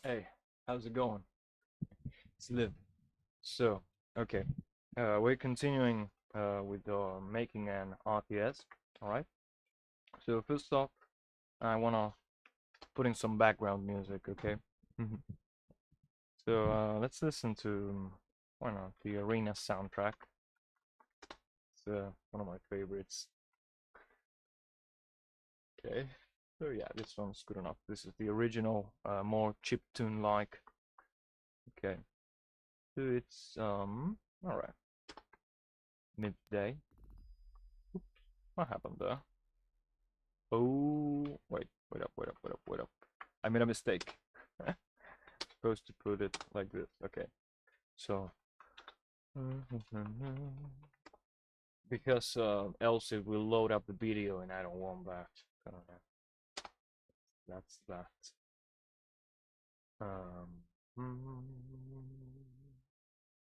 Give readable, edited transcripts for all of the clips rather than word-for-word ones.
Hey, how's it going? It's Liv. So, okay, we're continuing with making an RTS. All right. So first off, I wanna put in some background music. Okay. So let's listen to why not the Arena soundtrack. It's one of my favorites. Okay. So yeah, this one's good enough. This is the original, more chiptune like. Okay. So it's all right. Midday. Oops, what happened there? Oh, wait up. I made a mistake. Supposed to put it like this. Okay. So, because else it will load up the video and I don't want that. That's that.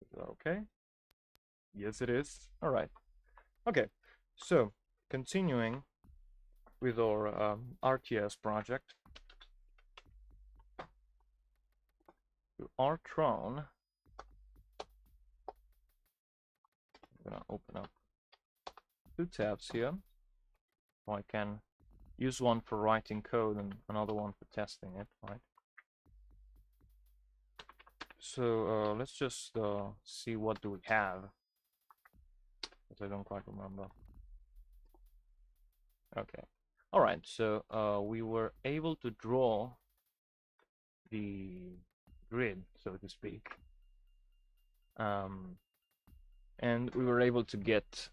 Is that okay? Yes, it is. All right. Okay. So, continuing with our RTS project. Artron. I'm gonna open up two tabs here. So I can use one for writing code and another one for testing it, right? So let's just see what do we have, because I don't quite remember. Okay. All right. So we were able to draw the grid, so to speak, and we were able to get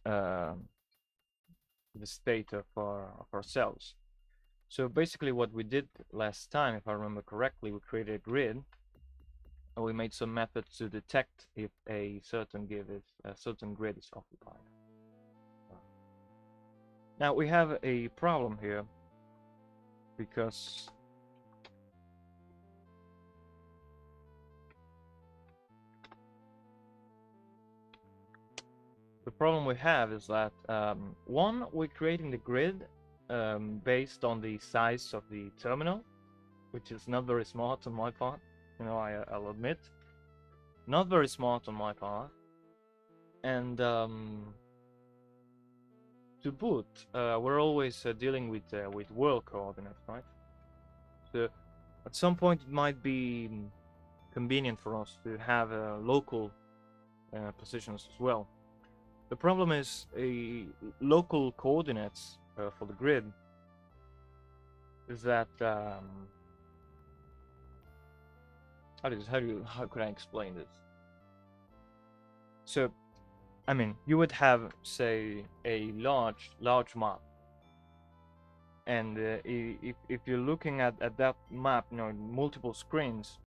the state of our cells. So basically, what we did last time, if I remember correctly, we created a grid. And we made some methods to detect if a certain grid is occupied. Now we have a problem here because the problem we have is that one, we're creating the grid based on the size of the terminal, which is not very smart on my part. You know, I'll admit, not very smart on my part. And to boot, we're always dealing with world coordinates, right? So at some point it might be convenient for us to have local positions as well. The problem is local coordinates for the grid is that how could I explain this? So, I mean, you would have, say, a large map, and if you're looking at that map, you know, multiple screens,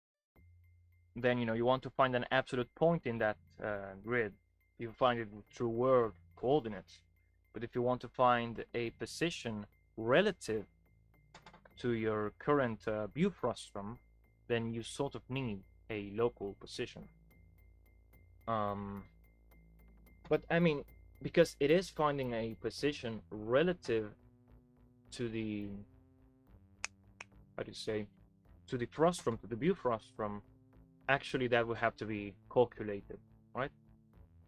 then you know you want to find an absolute point in that grid. You find it through world coordinates. But if you want to find a position relative to your current Bufrostrum, then you sort of need a local position. But I mean, because it is finding a position relative to the, how do you say, to the frustrum, to the Bufrostrum, actually that would have to be calculated, right?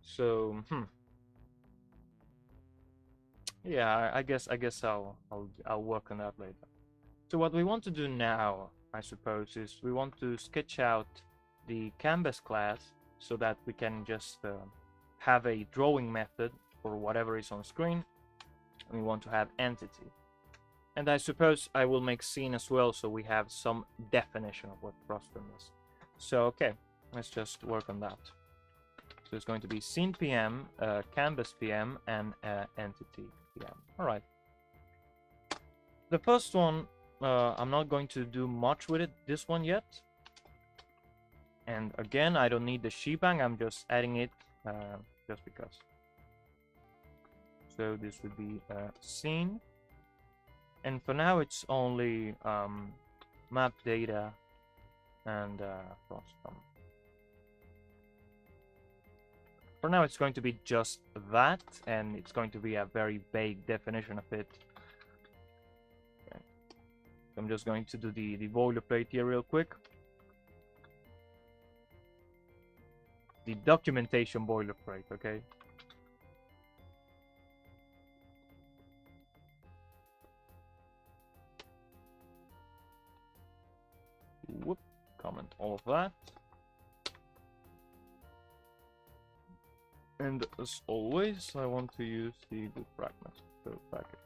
So, yeah, I guess I'll work on that later. So what we want to do now, I suppose, is we want to sketch out the canvas class so that we can just have a drawing method for whatever is on screen. And we want to have entity. And I suppose I will make scene as well, so we have some definition of what frustrum is. So, okay, let's just work on that. So it's going to be scene PM, canvas PM, and entity PM. All right. The first one, I'm not going to do much with it, this one yet. And again, I don't need the shebang, I'm just adding it just because. So this would be scene. And for now, it's only map data and frustrum. For now, it's going to be just that, and it's going to be a very vague definition of it. Okay. So I'm just going to do the boilerplate here real quick. the documentation boilerplate, okay? Whoop, comment all of that. And as always, I want to use the good fragments. So packet.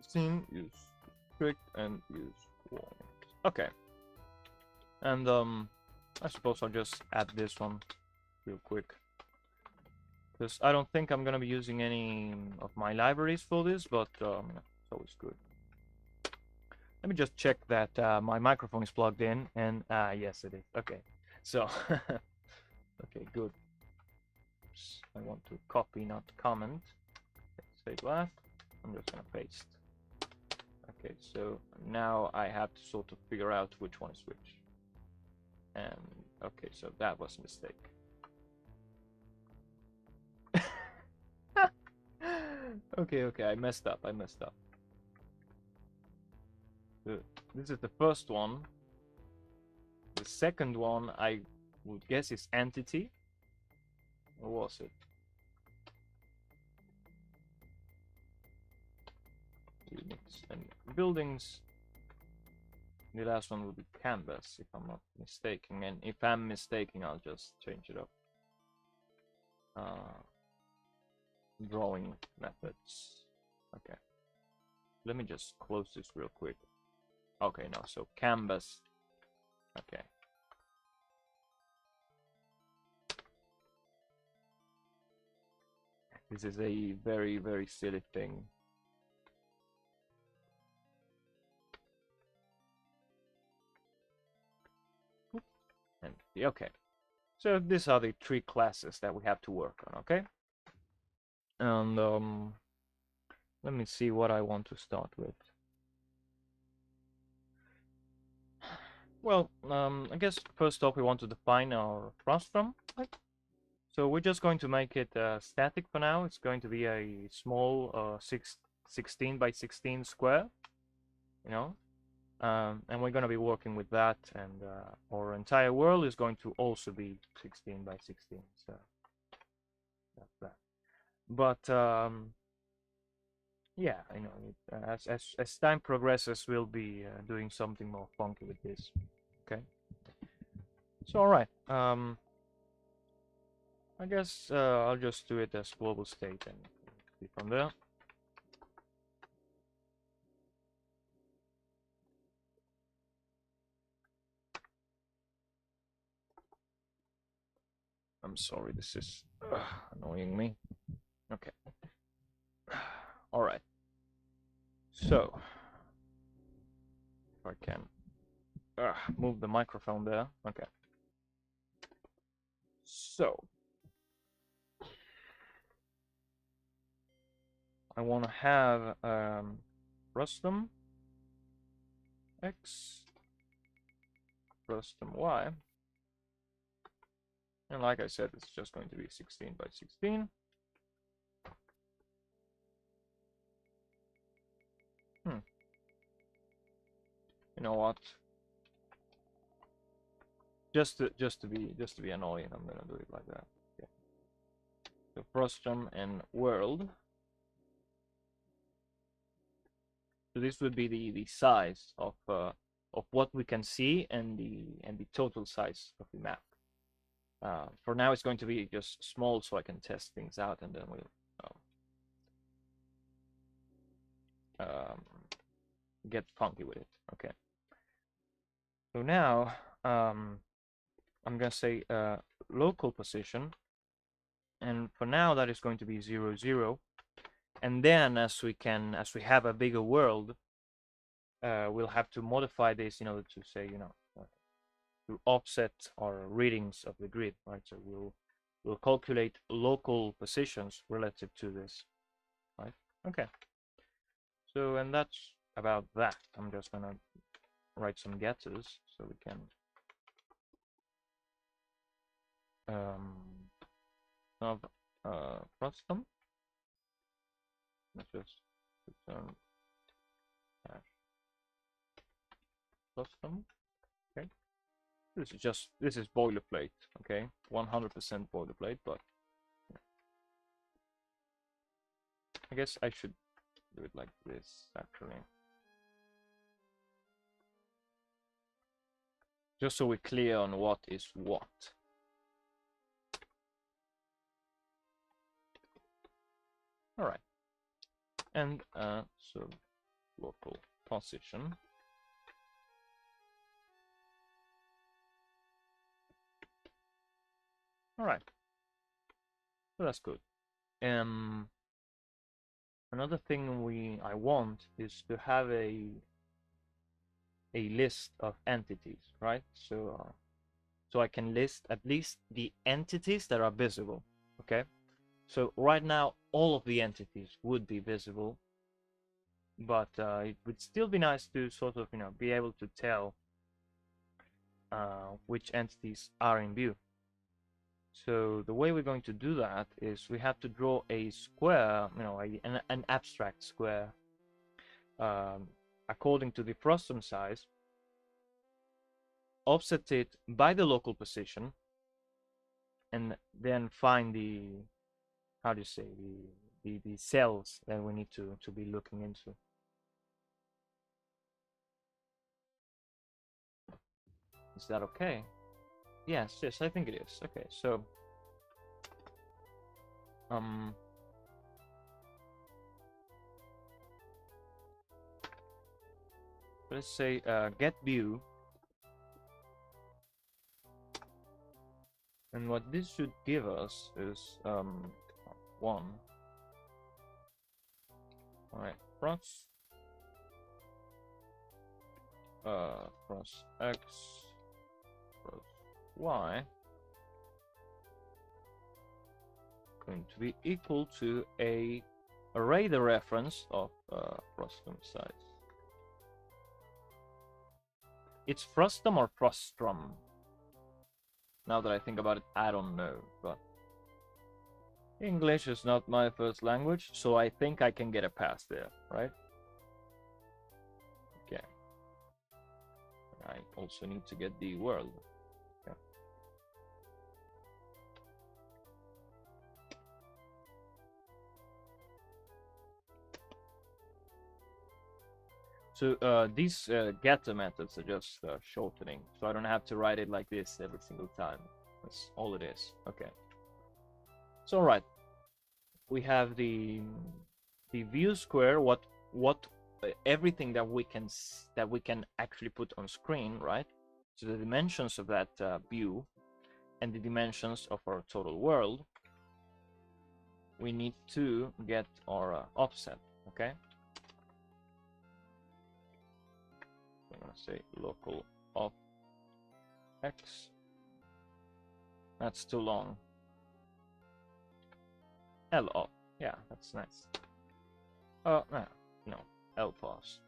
Scene, use strict, and use warnings. Okay. And I suppose I'll just add this one real quick, because I don't think I'm gonna be using any of my libraries for this, but it's always good. Let me just check that my microphone is plugged in, and yes, it is. Okay, so okay, good. Oops. I want to copy, not comment. Save that. I'm just gonna paste. Okay, so now I have to sort of figure out which one is which. And okay, so that was a mistake. Okay, I messed up. This is the first one. The second one, I would guess, is entity. Or was it? Units and buildings. The last one will be canvas, if I'm not mistaken. And if I'm mistaken, I'll just change it up. Drawing methods. Okay. Let me just close this real quick. Okay, no, so canvas. Okay. This is a very, very silly thing. And okay. So these are the three classes that we have to work on, okay? And let me see what I want to start with. Well, I guess first off we want to define our frustum. So we're just going to make it static for now. It's going to be a small 16 by 16 square, you know, and we're going to be working with that, and our entire world is going to also be 16 by 16. So that's that. But yeah, I know as time progresses, we'll be doing something more funky with this. Okay. So all right. I guess I'll just do it as global state and see from there. I'm sorry, this is annoying me. Okay. All right. So, if I can move the microphone there. Okay. So, I want to have frustum X, frustum Y. And like I said, it's just going to be 16 by 16. You know what? Just to be annoying, I'm gonna do it like that. Okay. So frustum and world. So this would be the size of what we can see and the total size of the map. For now, it's going to be just small, so I can test things out, and then we'll get funky with it. Okay. So now I'm gonna say local position, and for now that is going to be 0, 0. And then as we have a bigger world, we'll have to modify this in order to say, you know, to offset our readings of the grid, right? So we'll calculate local positions relative to this, right? Okay. So, and that's about that. I'm just gonna write some getters so we can have frustum. Let's just return hash frustum. Okay. this is boilerplate, okay, 100% boilerplate, but yeah. I guess I should do it like this actually, just so we're clear on what is what. All right, and so local position. All right, so that's good. Another thing I want is to have a list of entities, right? So so I can list at least the entities that are visible. Okay, so right now all of the entities would be visible, but it would still be nice to sort of be able to tell which entities are in view. So the way we're going to do that is we have to draw a square, an abstract square according to the frustum size, offset it by the local position, and then find the, how do you say, the cells that we need to be looking into. Is that okay? Yes, I think it is. Okay, so let's say get view, and what this should give us is 1. All right, cross x cross y going to be equal to a array the reference of frustum size. It's frustum or frustrum? Now that I think about it, I don't know, but English is not my first language, so I think I can get a pass there, right? Okay. I also need to get the world. Okay. So these getter methods are just shortening, so I don't have to write it like this every single time. That's all it is. Okay. So all right, we have the view square. What everything that we can actually put on screen, right? So the dimensions of that view and the dimensions of our total world. We need to get our offset. Okay. I'm gonna say local off x. That's too long. L off. Yeah, that's nice. No, L pos.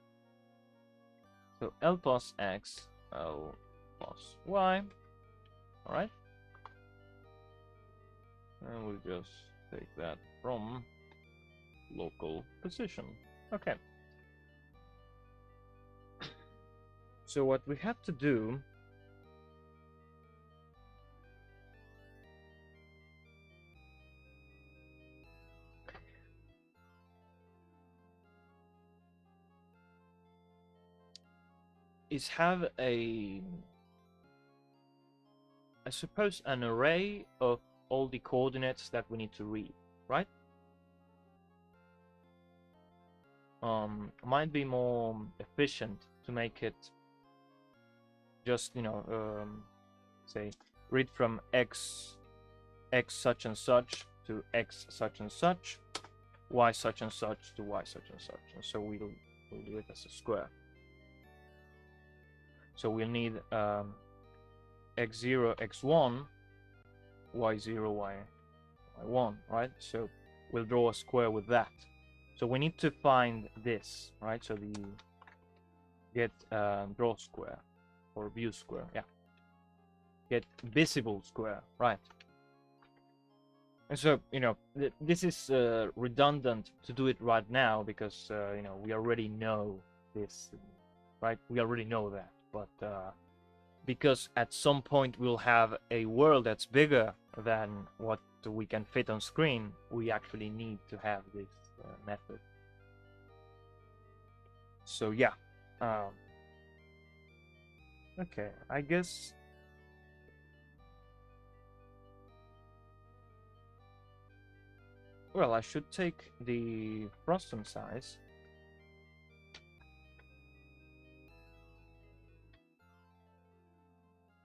So L pos x, L pos y. All right. And we'll just take that from local position. Okay. So what we have to do is have I suppose, an array of all the coordinates that we need to read, right? Might be more efficient to make it just say read from x such and such to x such and such, y such and such to y such and such, and so we'll do it as a square. So we'll need x0 x1 y0 y1, right? So we'll draw a square with that. So we need to find this, right? So the get draw square or view square, yeah. Get visible square, right? And so this is redundant to do it right now because we already know this, right? We already know that, but because at some point we'll have a world that's bigger than what we can fit on screen, we actually need to have this method. So yeah, okay, I guess well, I should take the frustum size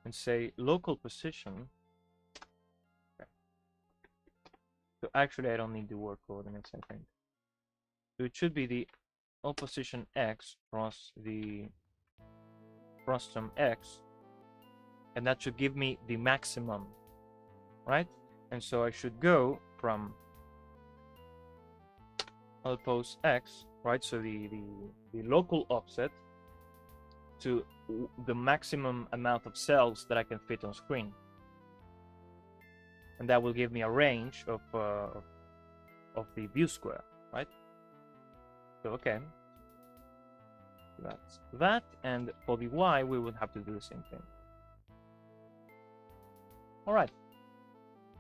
and say local position. Okay. So actually I don't need the world coordinates, I think. So it should be the opposition x plus the frustum x, and that should give me the maximum, right? And so I should go from outpost x, right? So the local offset to the maximum amount of cells that I can fit on screen, and that will give me a range of the view square, right? So okay, that's that, and for the y we would have to do the same thing. All right,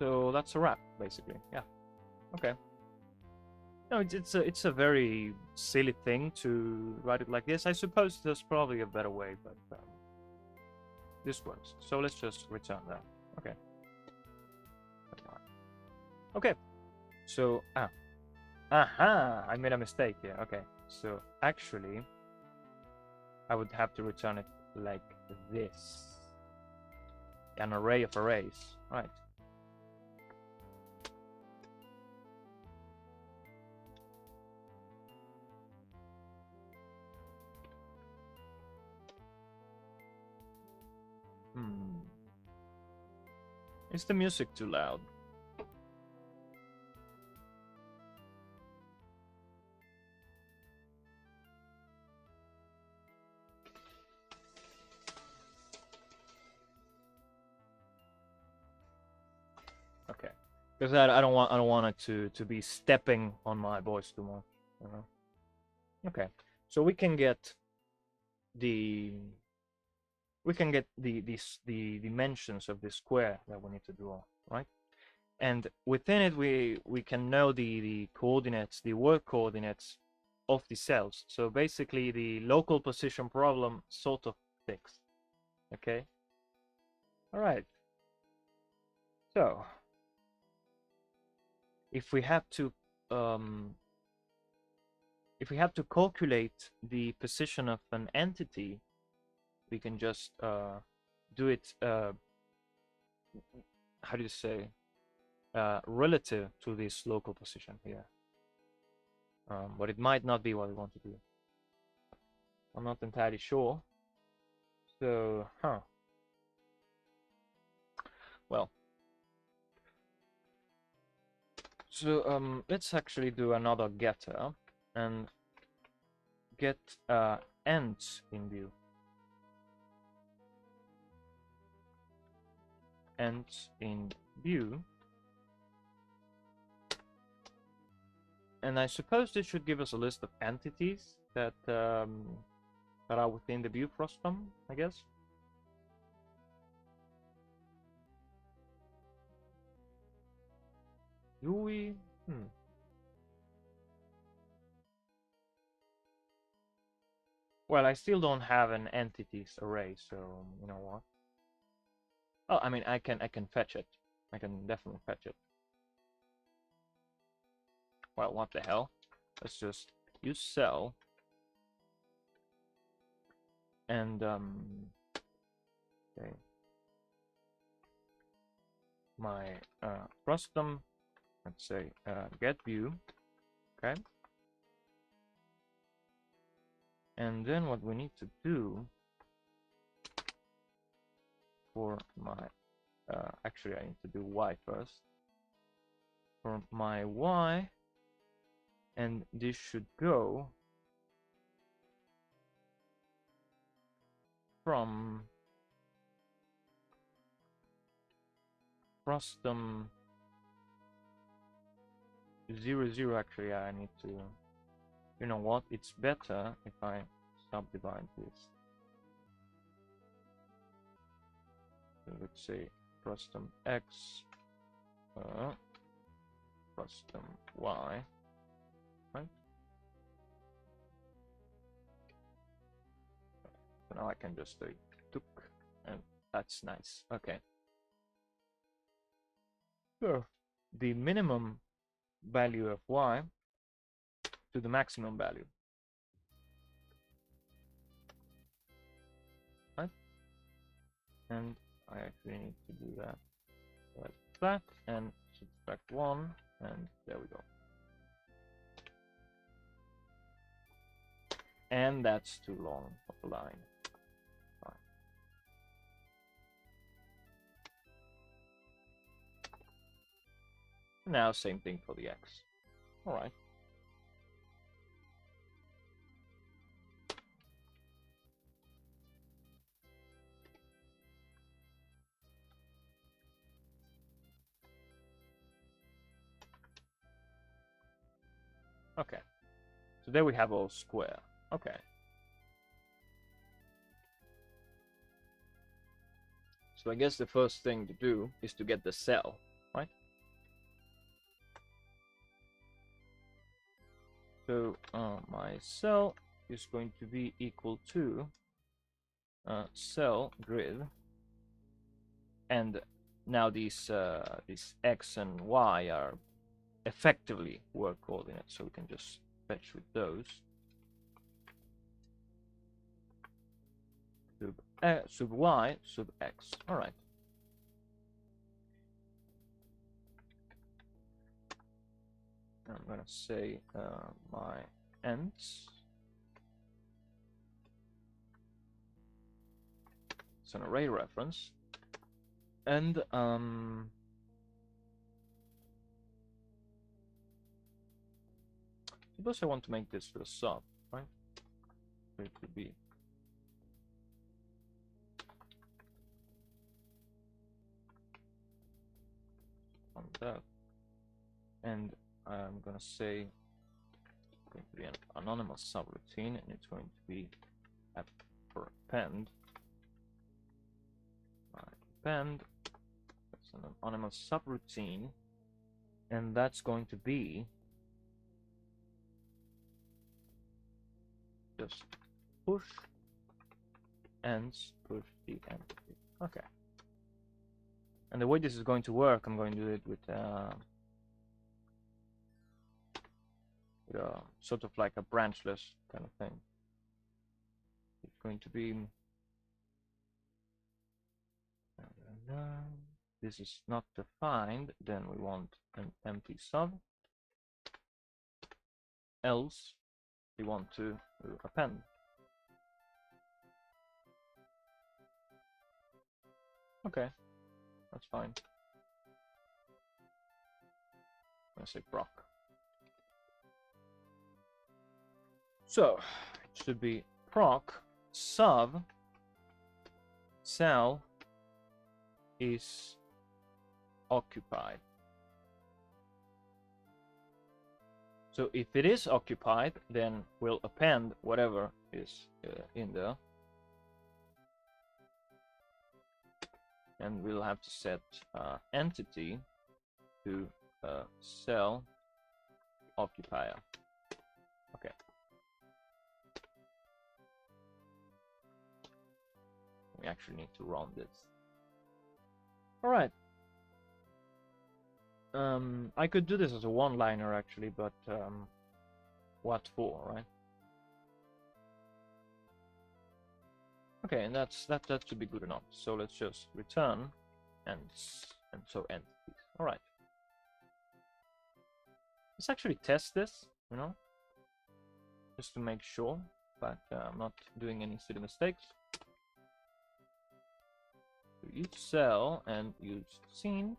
so that's a wrap basically. Yeah, okay. No, it's a very silly thing to write it like this. I suppose there's probably a better way, but this works. So let's just return that. Okay. Okay. So I made a mistake here. Okay. So actually, I would have to return it like this. An array of arrays, right? Is the music too loud? Okay, because I don't want it to be stepping on my voice too much, you know? Okay, so we can get the dimensions of the square that we need to draw, right? And within it we can know the coordinates, the world coordinates of the cells. So basically the local position problem sort of fixed. Okay, all right. So if we have to calculate the position of an entity, we can just do it how do you say, relative to this local position here, but it might not be what we want to do. I'm not entirely sure. So well, so let's actually do another getter and get ends in view. Ends in view, and I suppose this should give us a list of entities that that are within the view frustum, I guess. Do we? Well, I still don't have an entities array, so you know what? Oh, I mean, I can fetch it. I can definitely fetch it. Well, what the hell? Let's just use cell and okay, my frustum. Let's say get view. Okay. And then what we need to do for my actually I need to do y first. For my y, and this should go from frustum 0, 0. Actually, I need to, you know what, it's better if I subdivide this. let's say custom X, custom Y, right? So now I can just say tuk, and that's nice. Okay. So the minimum value of Y to the maximum value. Right? And I actually need to do that like that and subtract 1, and there we go. And that's too long of a line. Fine. Now same thing for the X. All right. Okay. So there we have our square. Okay. So I guess the first thing to do is to get the cell, right? So my cell is going to be equal to cell grid, and now these X and Y are effectively work coordinates, so we can just fetch with those. Sub Y, sub X. All right. I'm gonna say my ends. It's an array reference, and suppose I want to make this the sub, right? So it could be on that, and I'm gonna say it's going to be an anonymous subroutine, and it's going to be append. Append. That's an anonymous subroutine, and that's going to be just push ends, push the entity. Okay. And the way this is going to work, I'm going to do it with sort of like a branchless kind of thing. It's going to be this is not defined, then we want an empty sub, else we want to append. Okay, that's fine. I say proc. So it should be proc sub cell is occupied. So if it is occupied, then we'll append whatever is in there. And we'll have to set entity to cell occupier. Okay. We actually need to run this. All right. I could do this as a one-liner actually, but what for, right? Okay, and that should be good enough. So let's just return and so entities. All right. Let's actually test this, you know, just to make sure that I'm not doing any silly mistakes. So use cell and use scene.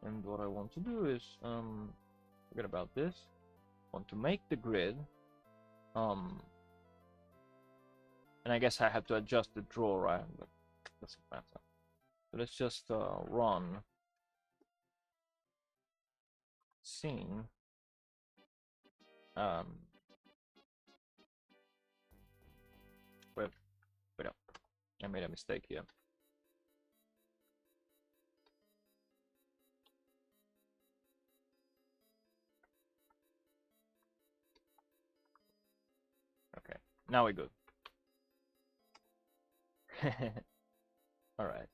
And what I want to do is forget about this. I want to make the grid, and I guess I have to adjust the draw, right? But doesn't matter. So let's just run scene made a mistake here. Okay, now we're good. All right.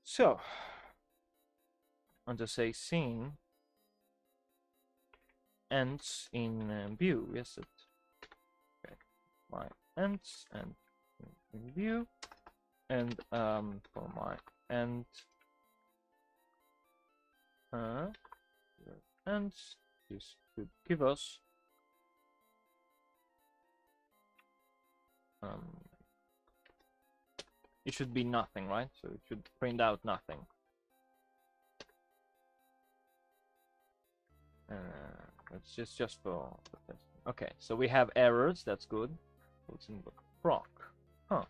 So, I'll just say scene ends in view. Yes, it. Okay, my ends and in view, and for my end ends, this should give us it should be nothing, right? So it should print out nothing. It's just for this. Okay, so we have errors. That's good. Let's invoke proc. Huh.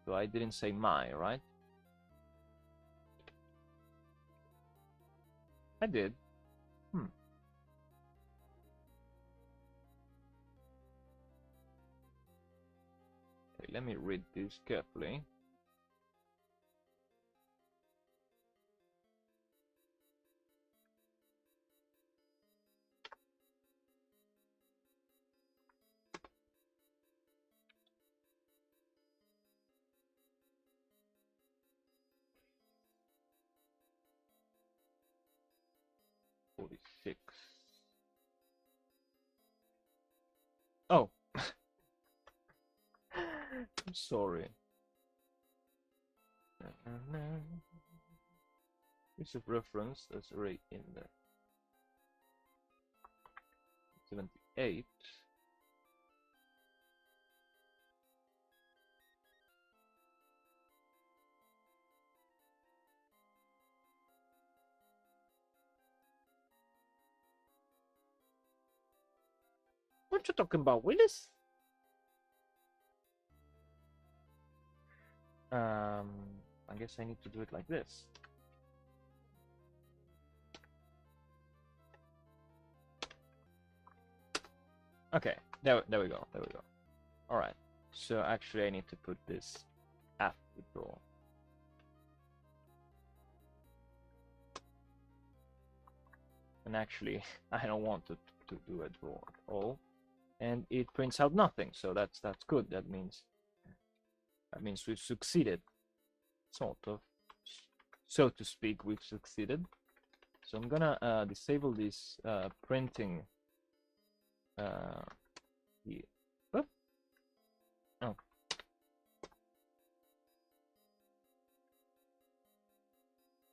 So I didn't say my, right? I did. Okay, let me read this carefully. Oh, I'm sorry. Piece of reference that's right in the 78. What you talking about, Willis? I guess I need to do it like this. Okay, there we go. There we go. All right. So actually, I need to put this after draw. And actually, I don't want to do a draw at all. And it prints out nothing. So that's good. That means we've succeeded, sort of, so to speak. We've succeeded. So I'm gonna disable this printing. Here. Oh. Oh.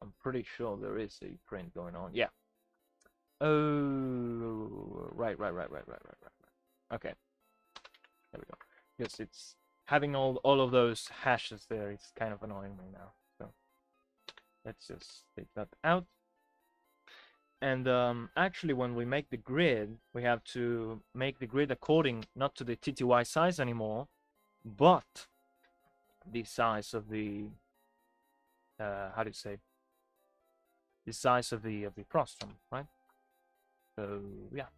I'm pretty sure there is a print going on. Yeah. Oh, right. Okay. There we go. Yes, it's having all of those hashes there is kind of annoying me now. So let's just take that out. And actually, when we make the grid, we have to make the grid according not to the TTY size anymore, but the size of the how do you say? The size of the frustum, right? So yeah.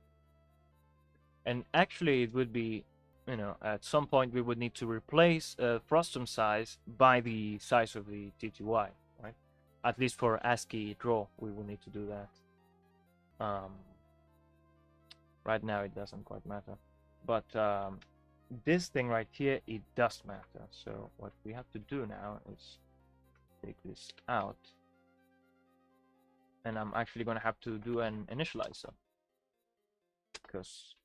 And actually, it would be, you know, at some point we would need to replace frustum size by the size of the TTY, right? At least for ASCII draw, we will need to do that. Right now it doesn't quite matter, but this thing right here, it does matter. So what we have to do now is take this out, and I'm actually going to have to do an initializer, because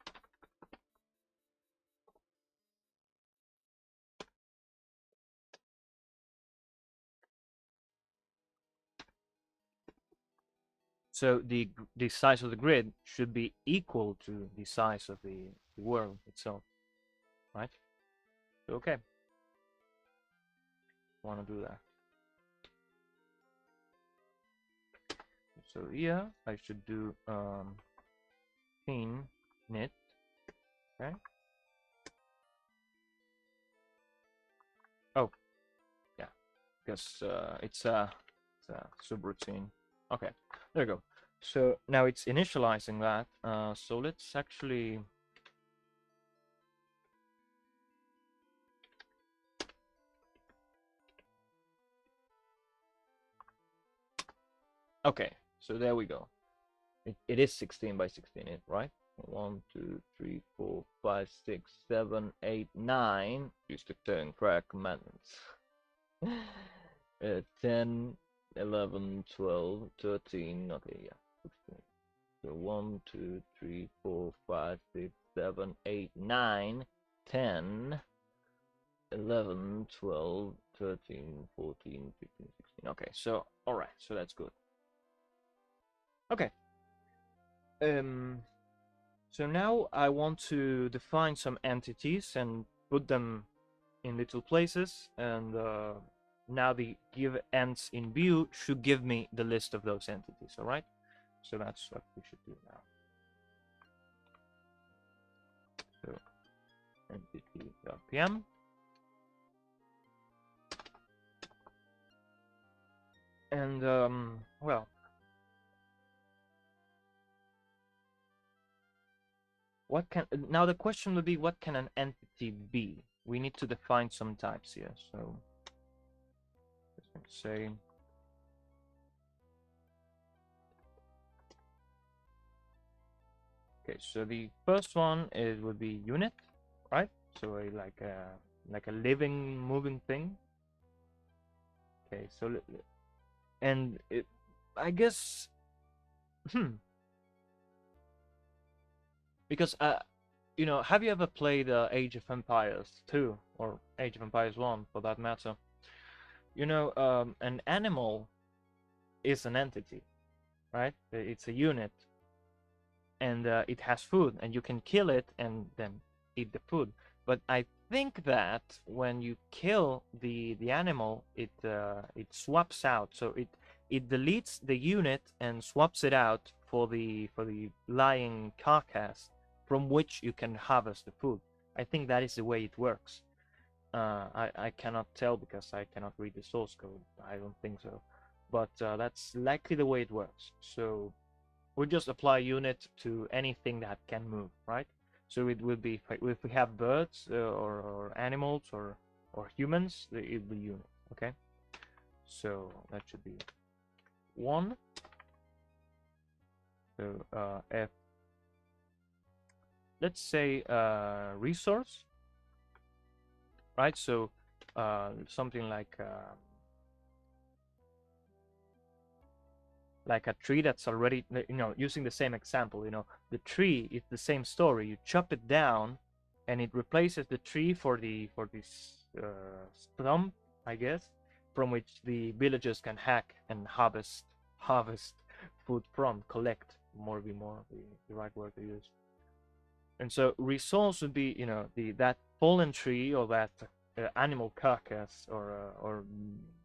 so the size of the grid should be equal to the size of the world itself, right? So, okay, want to do that. So here I should do scene knit, okay. Oh, yeah, because it's a subroutine. Okay, there we go. So now it's initializing that. So let's actually. Okay, so there we go. It is 16 by 16, right? 1, 2, 3, 4, 5, 6, 7, 8, 9. Use the turn fragments. 10, 11, 12, 13. Okay, yeah, 16. So 1, 2, 3, 4, 5, 6, 7, 8, 9, 10, 11, 12, 13, 14, 15, 16. Okay, so all right, so that's good. Okay. So now I want to define some entities and put them in little places, and now the give ends in view should give me the list of those entities. All right, so that's what we should do now. So entity.pm, and well, what can now the question would be, what can an entity be? We need to define some types here. So let's say okay, so the first one is would be unit, right? So like a living, moving thing. Okay, so and it, I guess, because you know, have you ever played Age of Empires 2 or Age of Empires 1 for that matter? You know, an animal is an entity, right? It's a unit, and it has food, and you can kill it and then eat the food. But I think that when you kill the animal, it swaps out. So it deletes the unit and swaps it out for the lying carcass from which you can harvest the food. I think that is the way it works. I cannot tell because I cannot read the source code. I don't think so, but that's likely the way it works. So we just apply unit to anything that can move, right? So it will be if we have birds or animals or humans, it will be unit. Okay, so that should be one. So f, let's say resource, right? So something like a tree that's already, you know, using the same example, you know, the tree is the same story. You chop it down and it replaces the tree for this stump, I guess, from which the villagers can hack and harvest food from, collect, more be more the right word to use. And so resource would be, you know, that fallen tree or that animal carcass or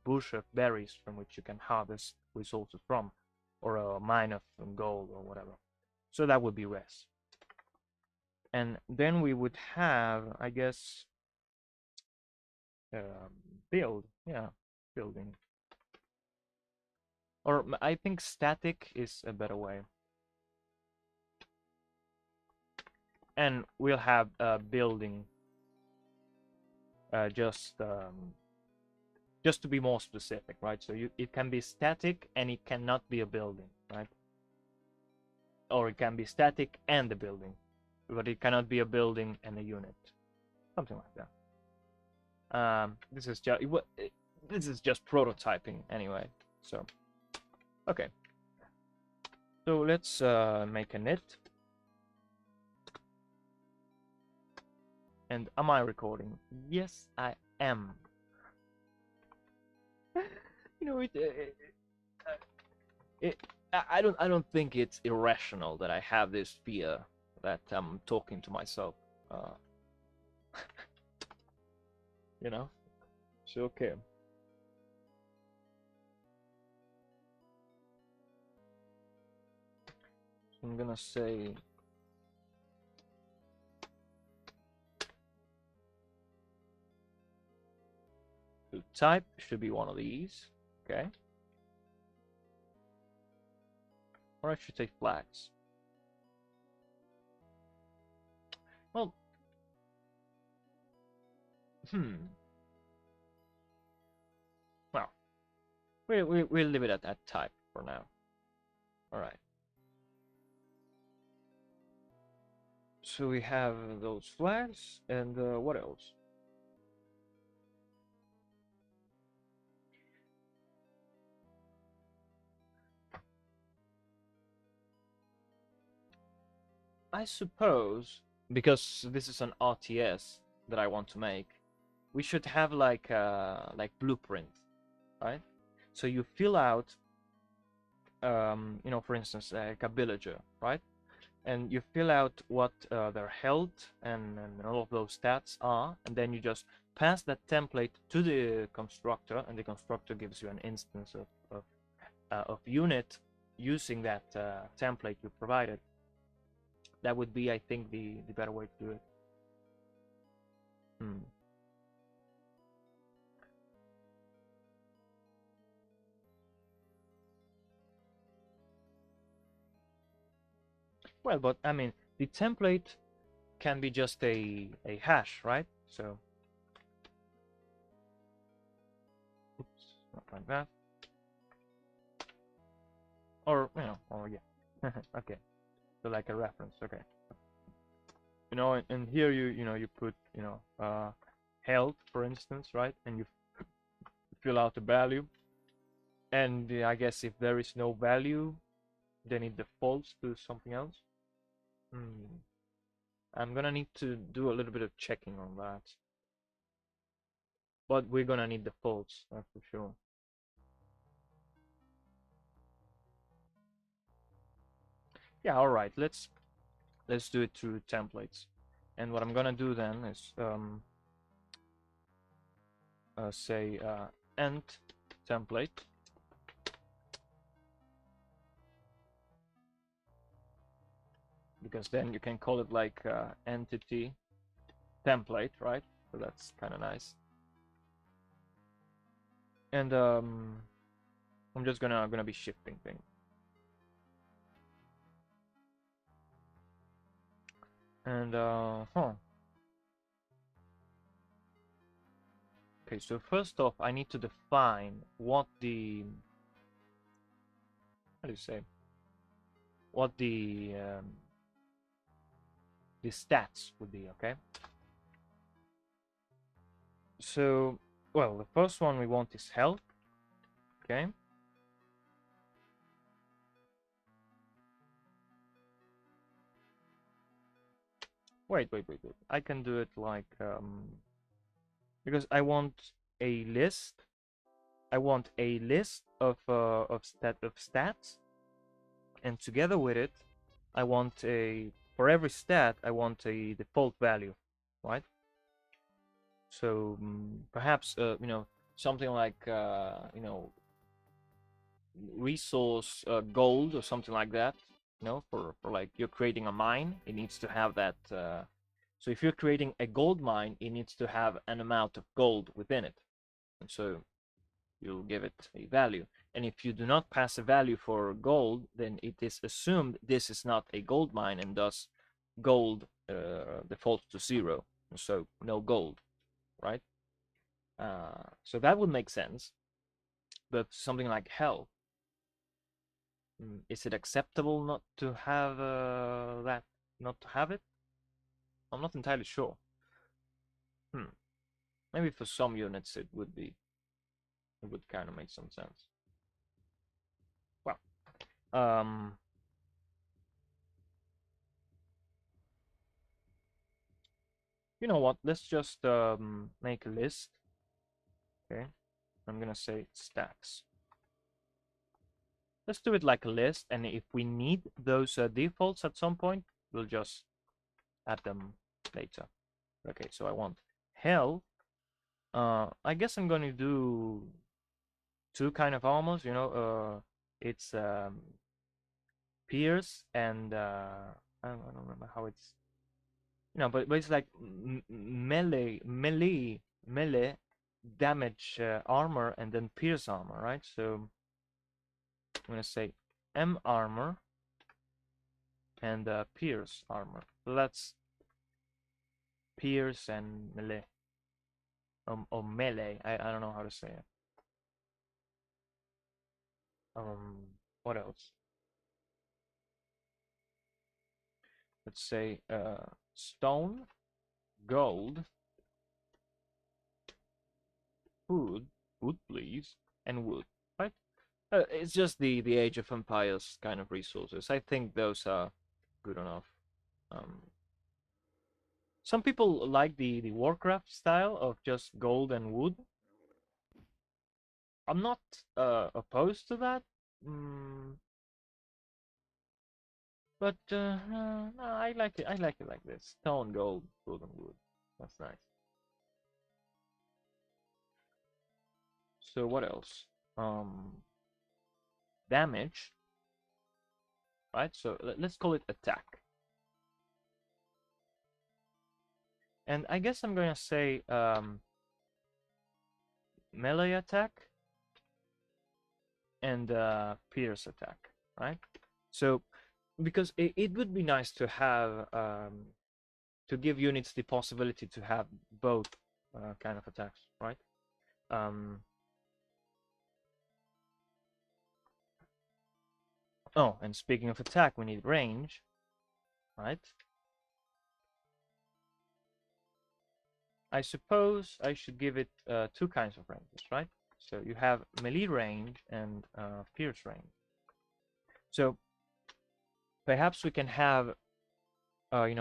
bush of berries from which you can harvest resources from, or a mine of gold or whatever. So that would be res. And then we would have, I guess, build, yeah, building. Or I think static is a better way. And we'll have building, just to be more specific, right? So it can be static and it cannot be a building, right? Or it can be static and a building, but it cannot be a building and a unit, something like that. This is just prototyping anyway. So okay, so let's make a init. And am I recording? Yes, I am. You know, I don't think it's irrational that I have this fear that I'm talking to myself. You know, so okay. So I'm gonna say the type should be one of these. Okay. Or I should say flags. Well, well, we'll leave it at that type for now. All right. So we have those flags, and what else? I suppose, because this is an RTS that I want to make, we should have like blueprint, right? So you fill out, for instance, like a villager, right? And you fill out what their health and all of those stats are, and then you just pass that template to the constructor, and the constructor gives you an instance of unit using that template you provided. That would be, I think, the better way to do it. Well, but I mean, the template can be just a hash, right? So, oops, not like that. Or, or yeah. Okay. So like a reference, okay. And here you put, health, for instance, right? And you fill out the value. And I guess if there is no value, then it defaults to something else. I'm gonna need to do a little bit of checking on that. But we're gonna need defaults, that's for sure. Yeah, all right. Let's do it through templates. And what I'm gonna do then is say ent template, because then you can call it like entity template, right? So that's kind of nice. And I'm just gonna be shifting things. And okay, so first off, I need to define what the how do you say what the stats would be, okay? So, well, the first one we want is health, okay? Wait. I can do it like because I want a list. I want a list of stats, and together with it, I want for every stat I want a default value, right? So perhaps something like resource gold or something like that. For like you're creating a mine, it needs to have that. So if you're creating a gold mine, it needs to have an amount of gold within it, and so you'll give it a value. And if you do not pass a value for gold, then it is assumed this is not a gold mine, and thus gold defaults to 0, and so no gold, right? So that would make sense. But something like health, is it acceptable not to have that? Not to have it? I'm not entirely sure. Maybe for some units it would be. It would kind of make some sense. Well, you know what? Let's just make a list. Okay, I'm gonna say stats. Let's do it like a list, and if we need those defaults at some point, we'll just add them later. Okay, so I want health. I guess I'm going to do two kind of armors. It's pierce and I don't remember how it's. But it's like melee damage armor and then pierce armor, right? So I'm gonna say M armor and pierce armor. So that's pierce and melee. Or melee. I don't know how to say it. What else? Let's say stone, gold, food, food please, and wood. Right? It's just the Age of Empires kind of resources. I think those are good enough. Um, some people like the Warcraft style of just gold and wood. I'm not opposed to that, mm, but no, I like it. I like it like this: stone, gold, wood, and wood. That's nice. So what else? Damage, right? So let's call it attack. And I guess I'm gonna say melee attack and pierce attack, right? So because it would be nice to have to give units the possibility to have both kind of attacks, right? Um, oh, and speaking of attack, we need range, right? I suppose I should give it two kinds of ranges, right? So you have melee range and pierce range. So perhaps we can have,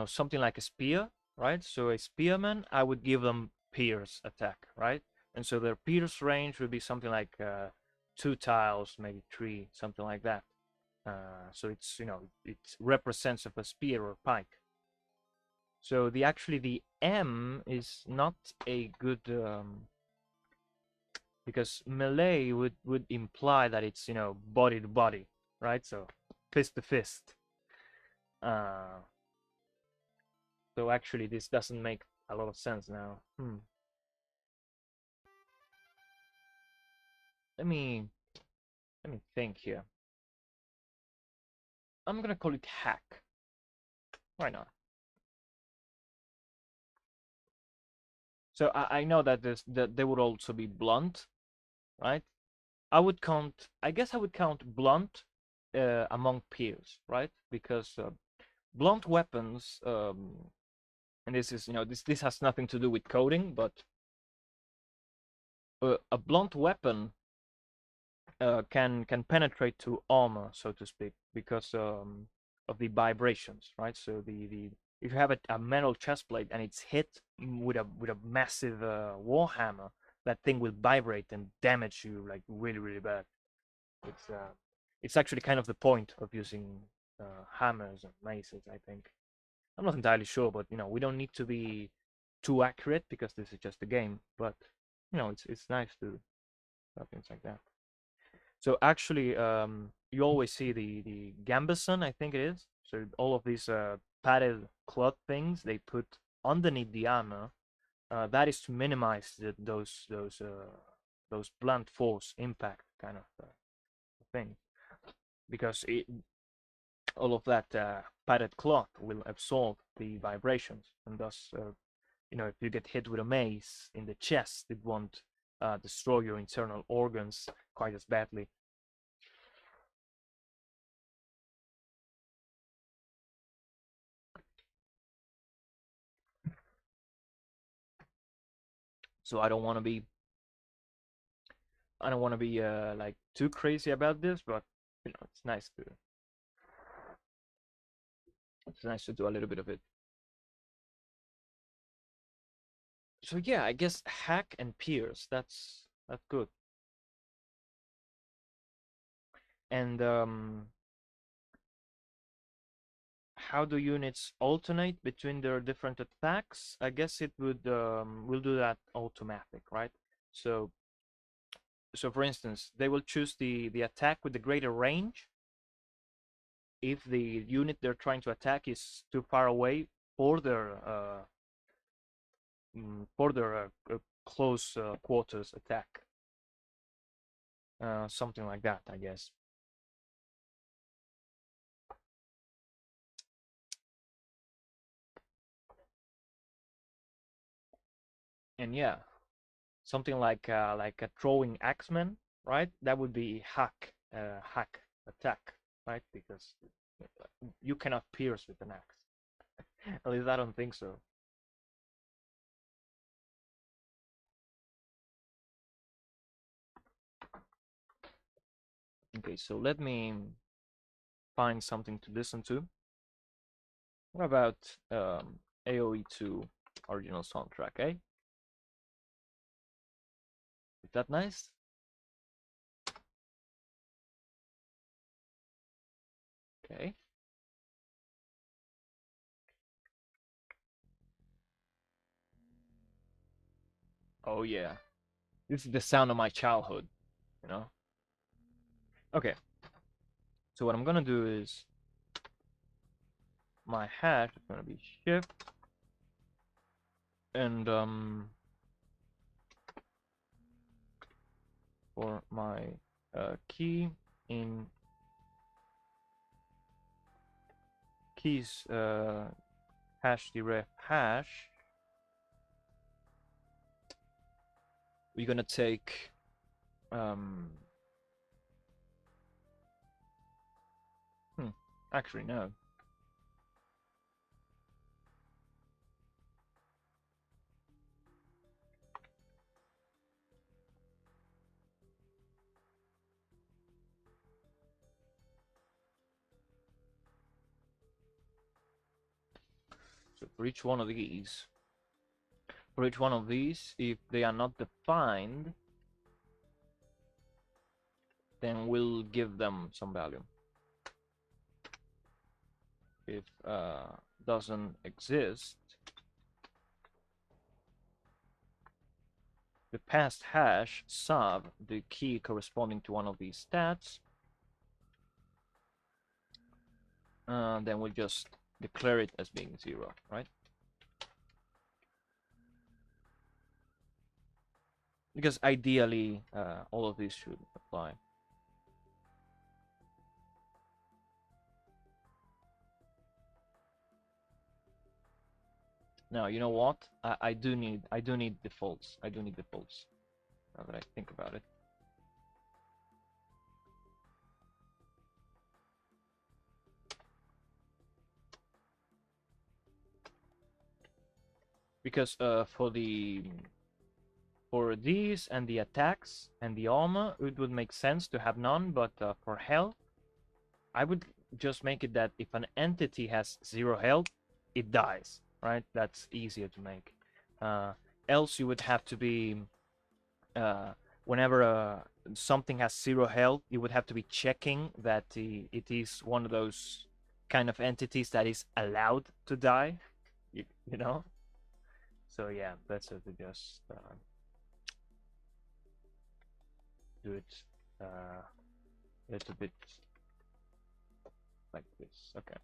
something like a spear, right? So a spearman, I would give them pierce attack, right? And so their pierce range would be something like 2 tiles, maybe 3, something like that. So it's, it represents of a spear or pike. So the M is not a good because melee would imply that it's body to body, right? So fist to fist. Uh, so actually this doesn't make a lot of sense now. Let me let me think here. I'm gonna call it hack. Why not? So I know that there would also be blunt, right? I guess I would count blunt among peers, right? Because blunt weapons, and this is, this has nothing to do with coding, but a blunt weapon can penetrate to armor, so to speak, because of the vibrations, right? So the if you have a metal chest plate and it's hit with a massive warhammer, that thing will vibrate and damage you like really really bad. It's actually kind of the point of using hammers and maces, I think. I'm not entirely sure, but we don't need to be too accurate because this is just a game. But it's nice to have things like that. So actually, you always see the gambeson, I think it is. So all of these padded cloth things they put underneath the armor. That is to minimize those blunt force impact kind of thing, because all of that padded cloth will absorb the vibrations, and thus, if you get hit with a mace in the chest, it won't destroy your internal organs quite as badly. So I don't want to be like too crazy about this, but it's nice to do a little bit of it. So yeah, I guess hack and pierce. That's good. And how do units alternate between their different attacks? I guess it will do that automatic, right? So for instance, they will choose the attack with the greater range if the unit they're trying to attack is too far away for their close quarters attack. Something like that, I guess. And yeah, something like a throwing axeman, right? That would be hack attack, right? Because you cannot pierce with an axe. At least I don't think so. Okay, so let me find something to listen to. What about AOE2 original soundtrack, eh? Is that nice? Okay. Oh yeah. This is the sound of my childhood, you know? Okay. So what I'm gonna do is my hash is gonna be shift and for my key in keys hash deref hash, we're gonna take actually no. So for each one of these, if they are not defined, then we'll give them some value. If doesn't exist, the past hash sub the key corresponding to one of these stats, then we'll just declare it as being 0, right? Because ideally, all of these should apply. Now, you know what? I do need defaults. I do need defaults. Now that I think about it. Because for these and the attacks and the armor, it would make sense to have none, but for health, I would just make it that if an entity has 0 health, it dies, right? That's easier to make. Else you would have to be, whenever something has 0 health, you would have to be checking that it is one of those kind of entities that is allowed to die, you know? So yeah, better to just do it a little bit like this. Okay.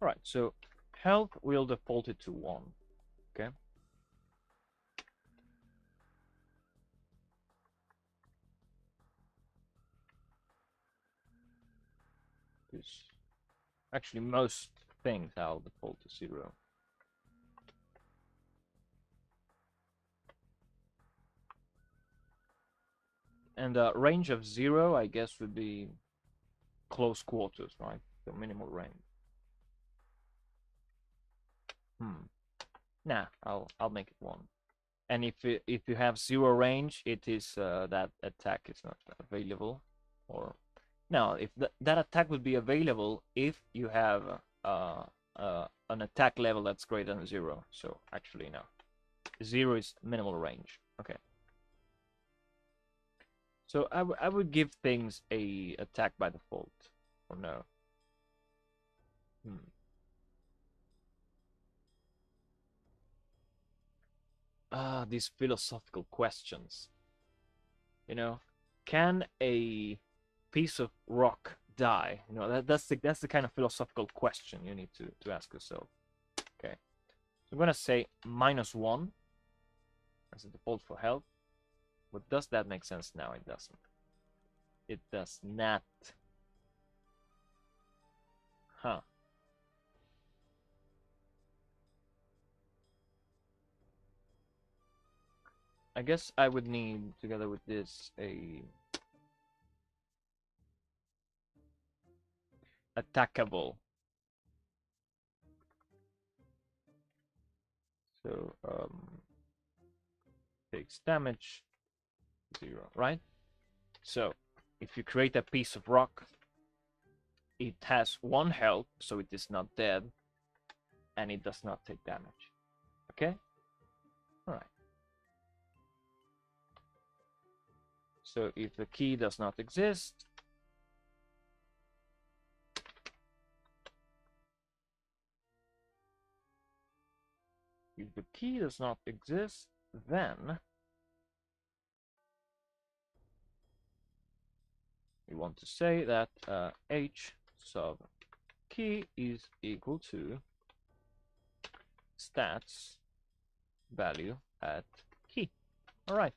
All right. So health will default it to 1. Okay. Because actually most things I'll default to 0. And range of 0, I guess, would be close quarters, right? The minimal range. Nah, I'll make it 1. And if you have 0 range, it is that attack is not available. Or now, if that attack would be available if you have an attack level that's greater than 0. So actually, no. 0 is minimal range. Okay. So I would give things a attack by default, or no? These philosophical questions. You know, can a piece of rock die? You know, that's the kind of philosophical question you need to ask yourself. Okay, so I'm gonna say -1 as a default for health. But does that make sense now? It doesn't. It does not. Huh. 。 . 。 . 。 . 。 . 。 . 。 . 。 . 。 . 。 . 。 . 。 . 。 . 。 。 . 。 . 。 。 . 。 。 。 。 。 。 。 。 。 。 。 。 。 。 。 。 。 。 。 。 。 . 。 。 . I guess I would need, together with this, a attackable. So takes damage 0, right? So if you create a piece of rock, it has 1 health, so it is not dead, and it does not take damage. Okay? All right. So if the key does not exist, then we want to say that h sub key is equal to stats value at key. All right.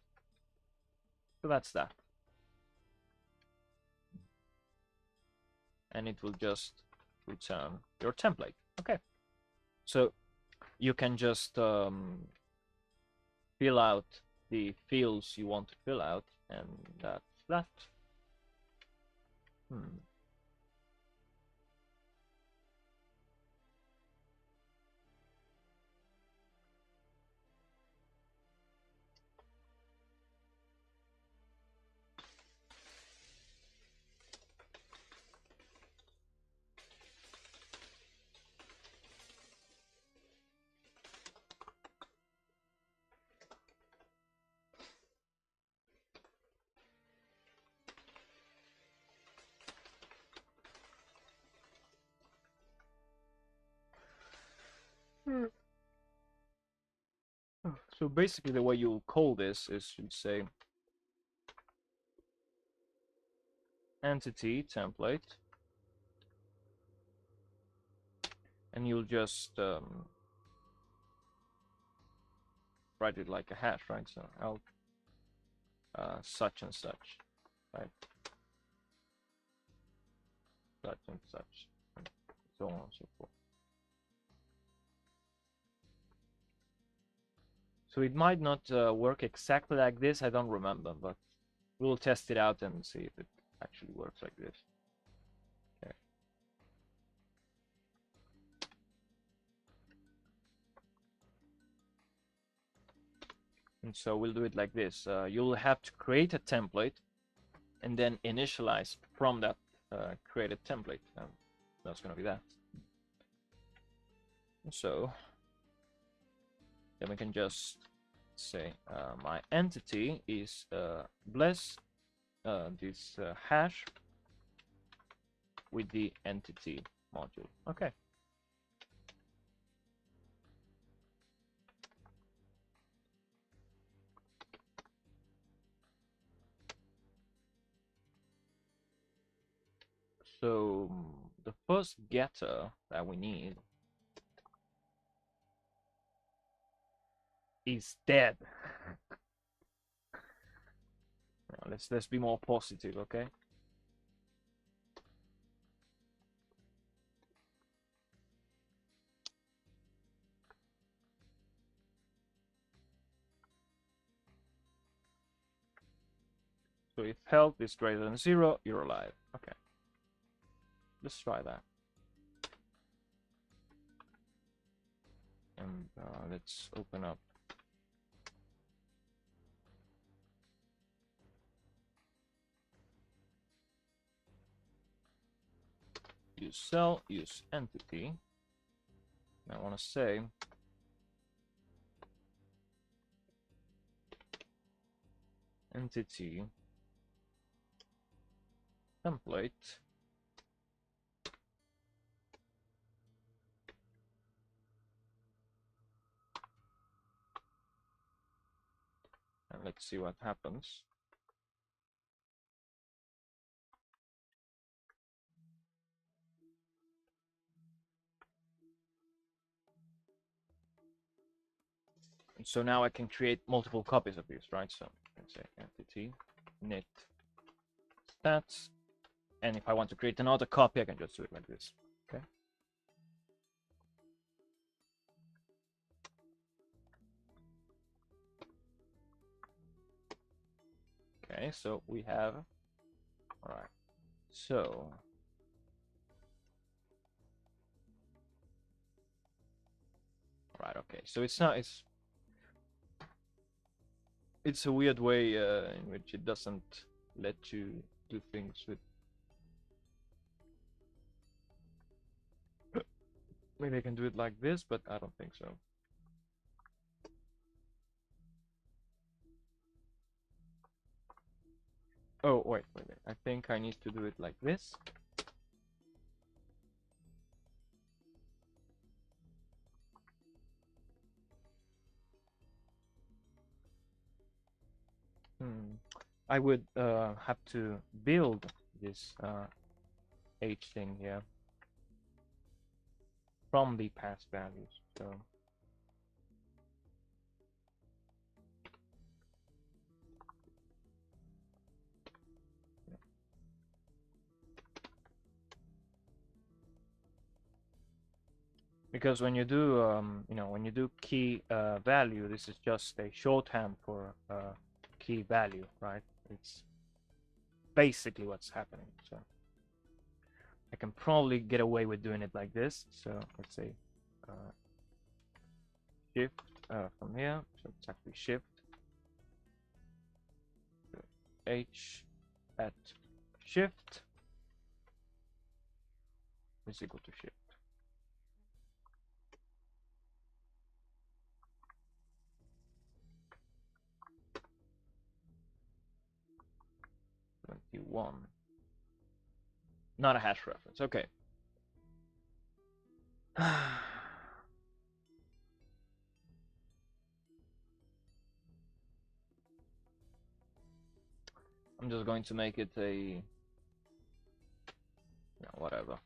So that's that. And it will just return your template. Okay. So you can just fill out the fields you want to fill out, and that's that. So basically the way you call this is you'd say entity template, and you'll just write it like a hash, right? So I'll such and such, right? Such and such, and so on and so forth. So it might not work exactly like this, I don't remember, but we'll test it out and see if it actually works like this. Okay. And so we'll do it like this. You'll have to create a template and then initialize from that created template. And that's going to be that. So then we can just say my entity is bless this hash with the entity module. Okay. So the first getter that we need is dead. Let's be more positive, okay? So if health is greater than 0, you're alive. Okay. Let's try that. And let's open up use cell, use entity. I want to say entity template and let's see what happens. And so now I can create multiple copies of this, right? So I can say entity init stats, and if I want to create another copy, I can just do it like this. Okay. Okay, so we have, all right, so right, okay, so it's not, it's a weird way in which it doesn't let you do things with. Maybe I can do it like this, but I don't think so. Oh, wait. I think I need to do it like this. I would have to build this H thing here from the past values. So because when you do, when you do key value, this is just a shorthand for key value, right? It's basically what's happening. So I can probably get away with doing it like this. So let's say shift from here. So it's actually shift H at shift is equal to shift. One. Not a hash reference. Okay. I'm just going to make it a whatever.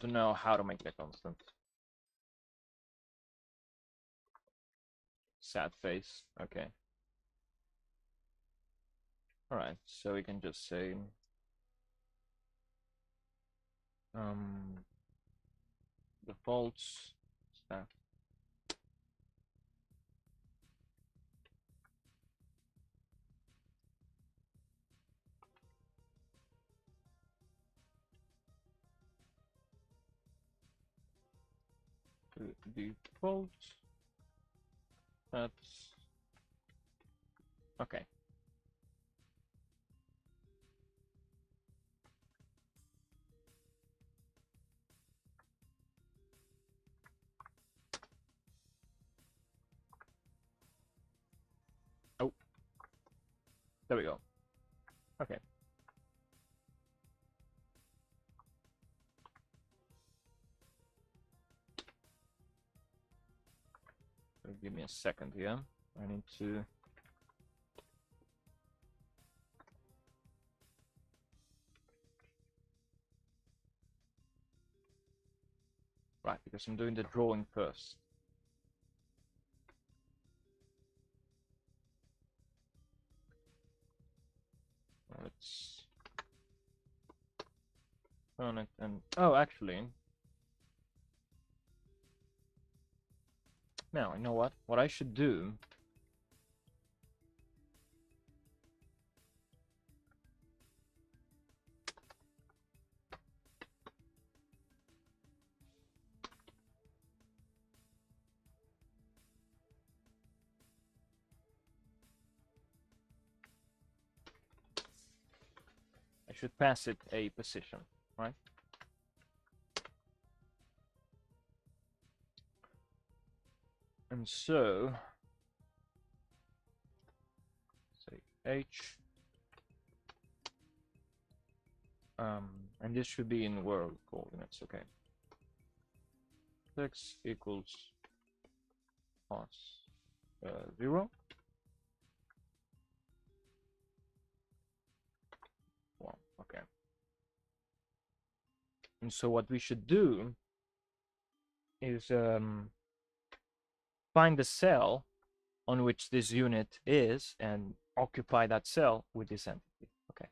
To know how to make the constant. Sad face. Okay. All right. So we can just say defaults staff to default. That's okay. Oh, there we go. Okay. So give me a second here. I need to. Right, because I'm doing the drawing first. Let's turn it and actually. Now, you know what? What I should do. I should pass it a position, right? And so, say H, and this should be in world coordinates, okay. X equals plus 0. 1, okay. And so what we should do is find the cell on which this unit is and occupy that cell with this entity. Okay.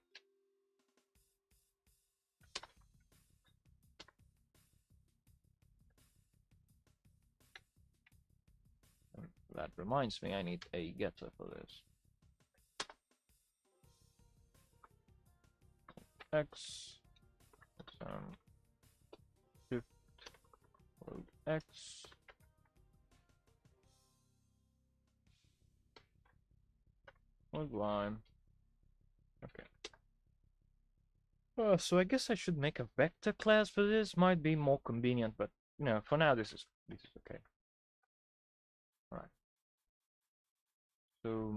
And that reminds me, I need a getter for this. X shift load X load Y. Okay. So I guess I should make a vector class for this. Might be more convenient, but you know, for now this is okay. All right. So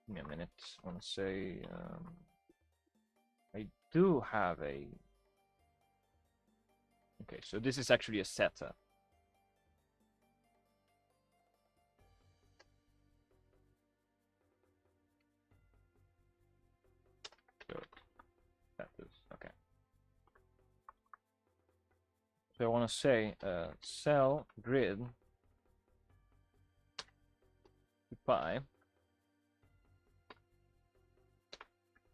give me a minute. I want to say I do have a. Okay, so this is actually a setter. So that is okay. So I want to say cell grid pi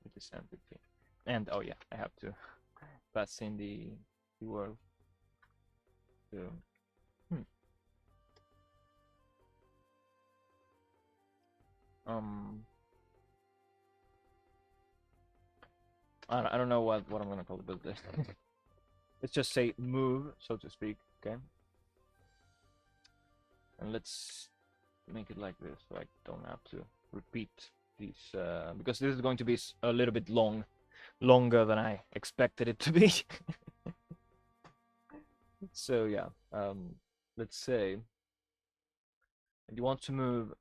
with this entity, and oh yeah, I have to pass in the world. So I don't know what I'm gonna call the build this. Let's just say move, so to speak. Okay, and let's make it like this, so I don't have to repeat these because this is going to be a little bit longer than I expected it to be. So yeah, let's say you want to move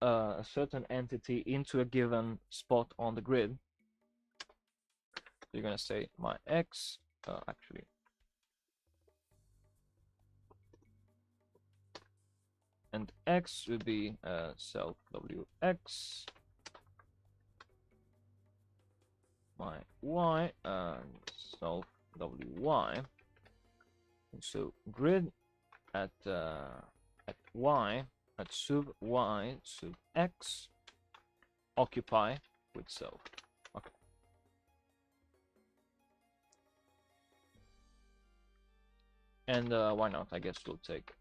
a certain entity into a given spot on the grid. You're gonna say my X, actually. And X would be cell WX. My Y and cell WY. And so grid at Y, at sub Y, sub X, occupy with self. Okay. And why not? I guess we'll take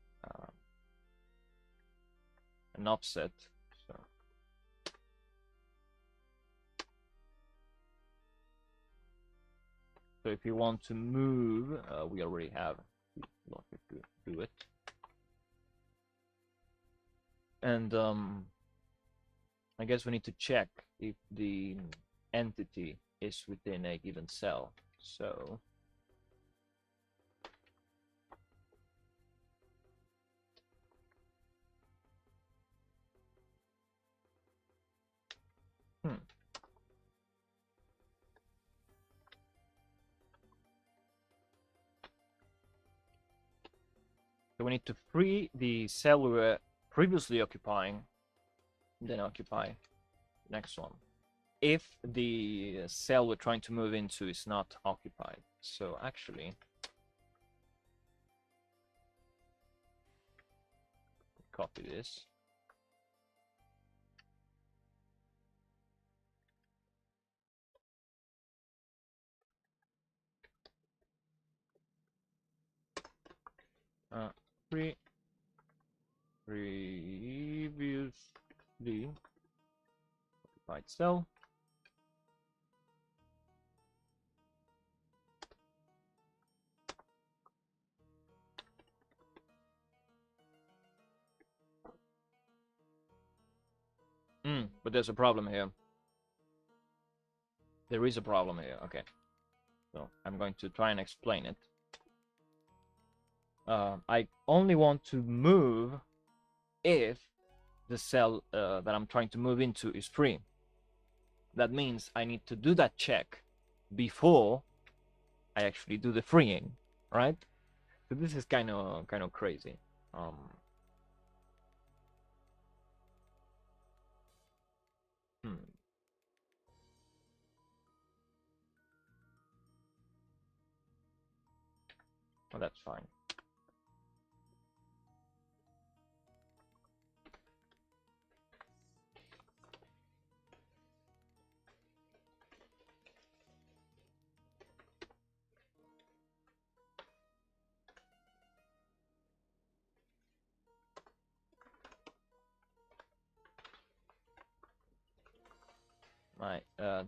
an offset. So if you want to move, we already have logic to do it. And I guess we need to check if the entity is within a given cell. So So we need to free the cell we were previously occupying, then occupy the next one, if the cell we're trying to move into is not occupied. So actually, copy this. Previously occupied cell. But there's a problem here. There is a problem here. Okay. So I'm going to try and explain it. I only want to move if the cell that I'm trying to move into is free. That means I need to do that check before I actually do the freeing, right? So this is kind of crazy. Well, that's fine. My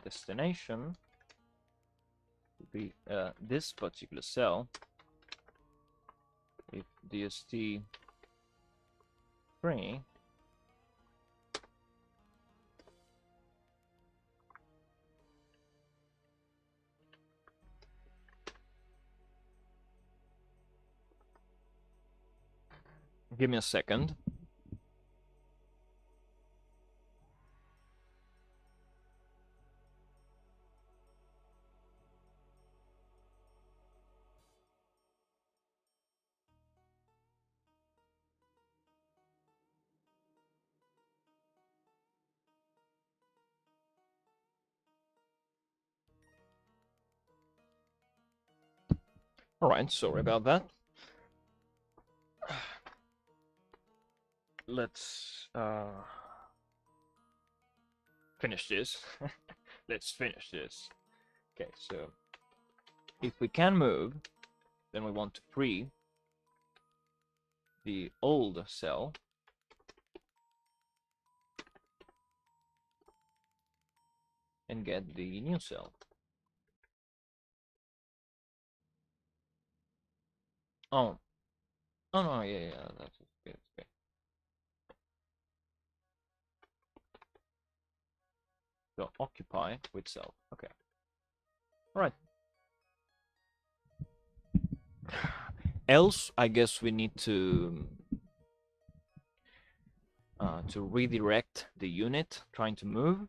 destination would be this particular cell. If DST 3 give me a second. All right, sorry about that. Let's finish this. Let's finish this. Okay, so if we can move, then we want to free the old cell and get the new cell. Oh, oh no, yeah, that's okay. So occupy with self. Okay. All right. Else, I guess we need to redirect the unit trying to move.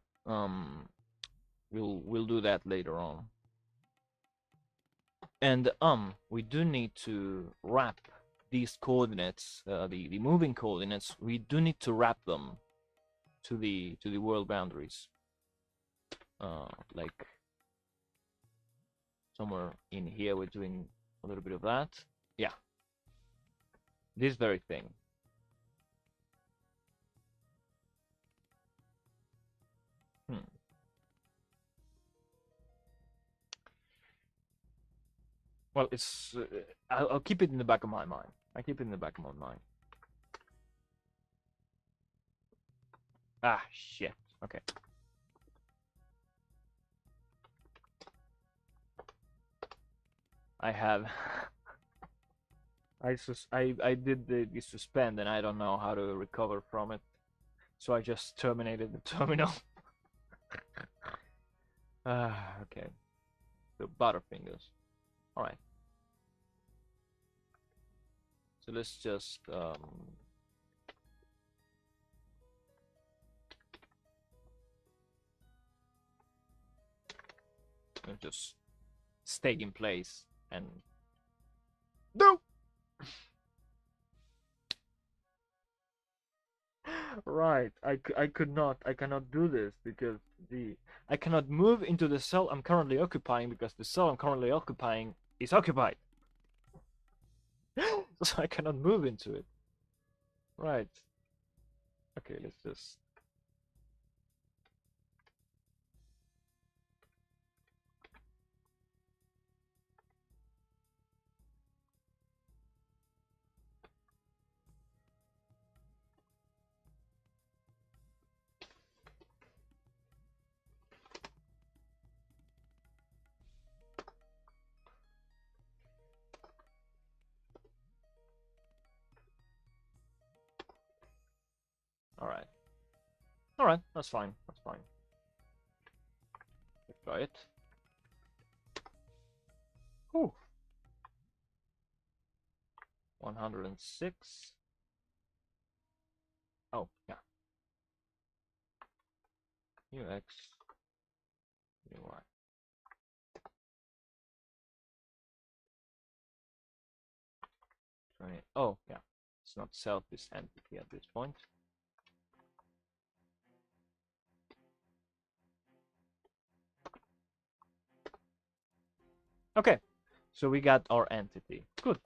We'll do that later on. And we do need to wrap these coordinates, the moving coordinates. We do need to wrap them to the world boundaries. Like somewhere in here, we're doing a little bit of that. Yeah, this very thing. Well, it's I'll keep it in the back of my mind. I keep it in the back of my mind. Ah, shit. Okay. I have I did the suspend and I don't know how to recover from it. So I just terminated the terminal. Okay. So Butterfingers. All right. So let's just just stay in place and no. Right, I cannot do this because I cannot move into the cell I'm currently occupying because the cell I'm currently occupying is occupied. So I cannot move into it. Right. Okay, let's just all right, that's fine. That's fine. Let's try it. Whew. 106. Oh, yeah. UX, UI. Oh, yeah. It's not self, this entity at this point. Okay, So we got our entity. Good.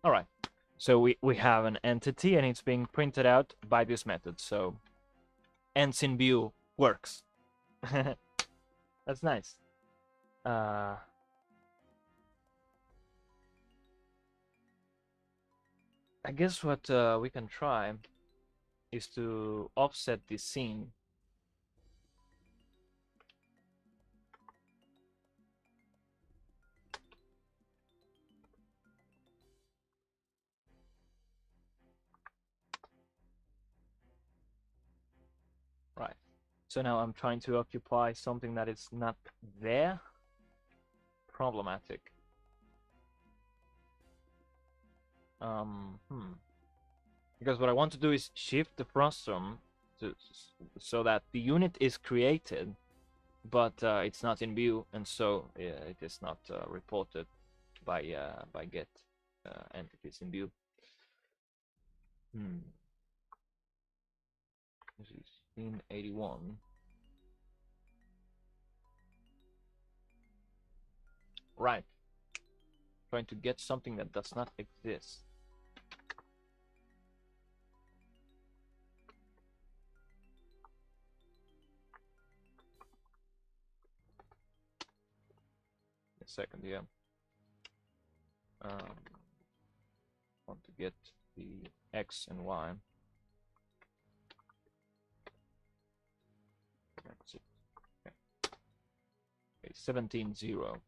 All right. So we have an entity and it's being printed out by this method. So ends in view works. That's nice. I guess what we can try is to offset this scene. Right. So now I'm trying to occupy something that is not there. Problematic. Because what I want to do is shift the frustum so that the unit is created, but it's not in view, and so it is not reported by get entities in view. This is in 81. Right. Trying to get something that does not exist. A second, yeah. Want to get the X and Y. That's it. Okay, 17.0.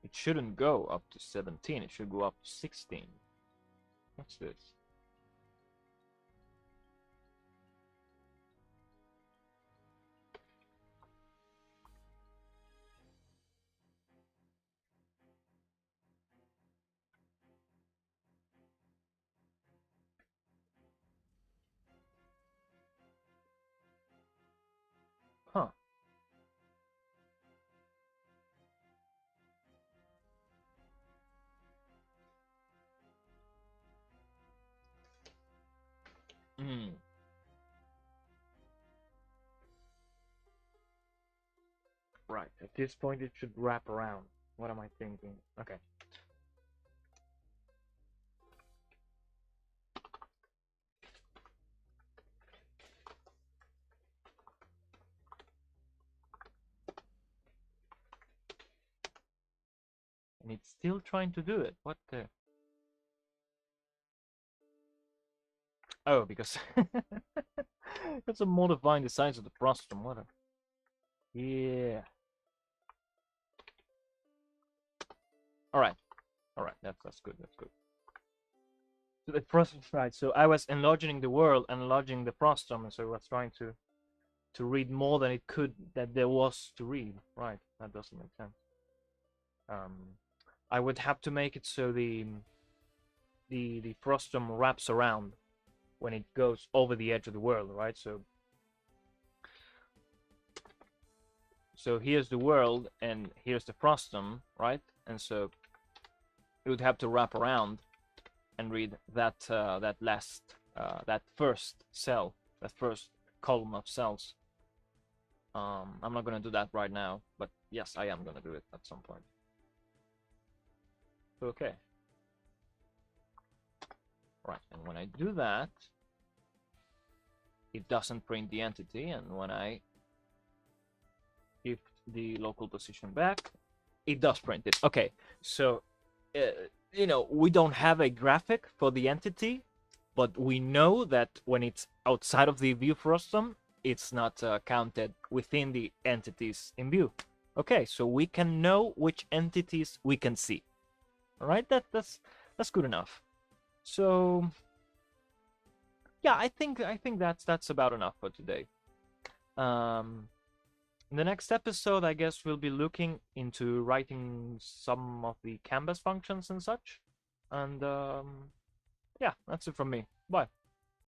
It shouldn't go up to 17, it should go up to 16. What's this? Huh. Right, at this point it should wrap around. What am I thinking? Okay. And it's still trying to do it. What the? Oh, because it's a modifying the size of the frustum. What a... Yeah. All right. That's good. That's good. So the frustum, right? So I was enlarging the world, enlarging the frustum, and so I was trying to read more than it could that there was to read. Right. That doesn't make sense. I would have to make it so the frustum wraps around when it goes over the edge of the world, right? So here's the world and here's the frustum, right? And so it would have to wrap around and read that that first cell, that first column of cells. I'm not gonna do that right now, but yes, I am gonna do it at some point. Okay. Right, and when I do that, it doesn't print the entity, and when I give the local position back, it does print it. Okay, so you know, we don't have a graphic for the entity, but we know that when it's outside of the view frustum, it's not counted within the entities in view. Okay, so we can know which entities we can see. All right, that's good enough. So yeah, I think that's about enough for today. In the next episode, I guess we'll be looking into writing some of the canvas functions and such. And yeah, that's it from me. Bye.